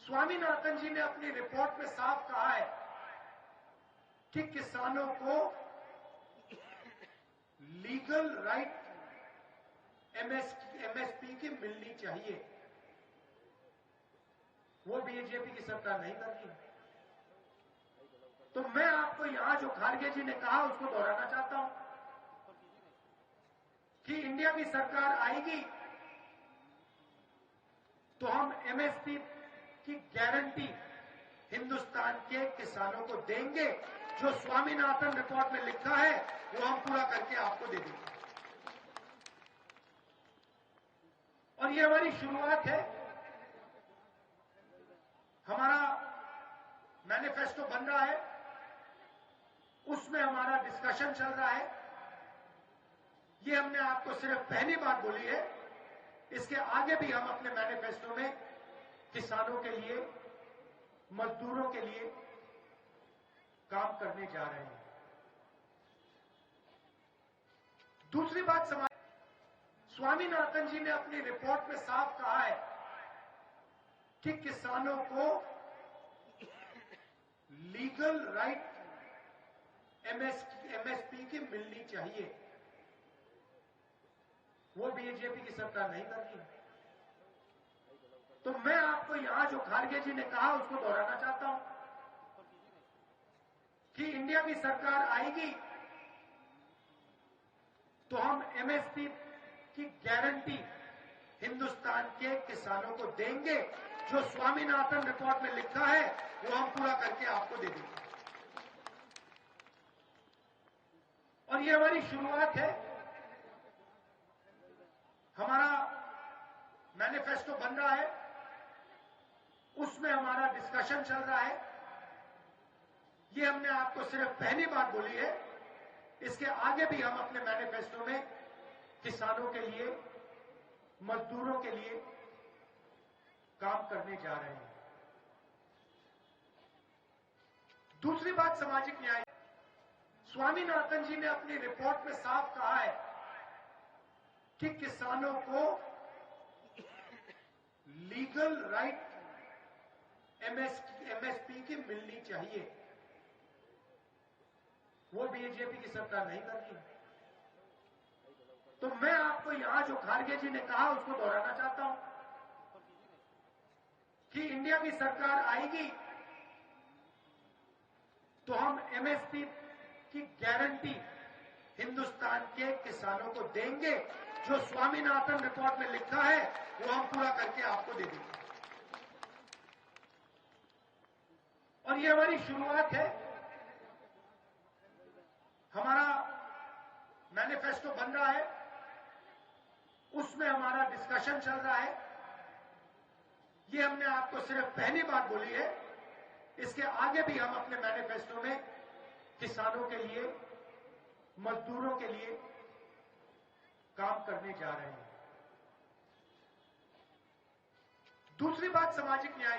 स्वामीनाथन जी ने अपनी रिपोर्ट में साफ कहा है कि किसानों को लीगल राइट एमएसपी की मिलनी चाहिए। वो बीजेपी की सरकार नहीं कर रही। तो मैं आपको यहां जो खारगे जी ने कहा उसको दोहराना चाहता हूं कि इंडिया की सरकार आएगी तो हम एमएसपी की गारंटी हिंदुस्तान के किसानों को देंगे। जो स्वामीनाथन रिपोर्ट में लिखा है वो हम पूरा करके आपको दे देंगे। और ये हमारी शुरुआत है। हमारा मैनिफेस्टो बन रहा है, उसमें हमारा डिस्कशन चल रहा है। ये हमने आपको सिर्फ पहली बात बोली है। इसके आगे भी हम अपने मैनिफेस्टो में किसानों के लिए, मजदूरों के लिए काम करने जा रहे हैं। दूसरी बात स्वामीनाथन जी ने अपनी रिपोर्ट में साफ कहा है कि किसानों को लीगल राइट एमएसपी की मिलनी चाहिए। वो बीजेपी की सरकार नहीं कर रही। तो मैं आपको यहां जो खारगे जी ने कहा उसको दोहराना चाहता हूं कि इंडिया की सरकार आएगी तो हम एमएसपी की गारंटी हिंदुस्तान के किसानों को देंगे। जो स्वामीनाथन रिपोर्ट में लिखा है वो हम पूरा करके आपको दे देंगे। और ये हमारी शुरुआत है। हमारा मैनिफेस्टो बन रहा है, उसमें हमारा डिस्कशन चल रहा है। ये हमने आपको सिर्फ पहली बात बोली है। इसके आगे भी हम अपने मैनिफेस्टो में किसानों के लिए, मजदूरों के लिए काम करने जा रहे हैं। दूसरी बात सामाजिक न्याय। स्वामीनाथन जी ने अपनी रिपोर्ट में साफ कहा है कि किसानों को लीगल राइट एमएसपी की मिलनी चाहिए। वो बीजेपी की सरकार नहीं कर रही। तो मैं आपको यहां जो खारगे जी ने कहा उसको दोहराना चाहता हूं कि इंडिया की सरकार आएगी तो हम एमएसपी की गारंटी हिंदुस्तान के किसानों को देंगे। जो स्वामीनाथन रिपोर्ट में लिखा है वो हम पूरा करके आपको दे देंगे। और ये हमारी शुरुआत है। हमारा मैनिफेस्टो बन रहा है, उसमें हमारा डिस्कशन चल रहा है। ये हमने आपको सिर्फ पहली बात बोली है। इसके आगे भी हम अपने मैनिफेस्टो में किसानों के लिए, मजदूरों के लिए काम करने जा रहे हैं। दूसरी बात सामाजिक न्याय।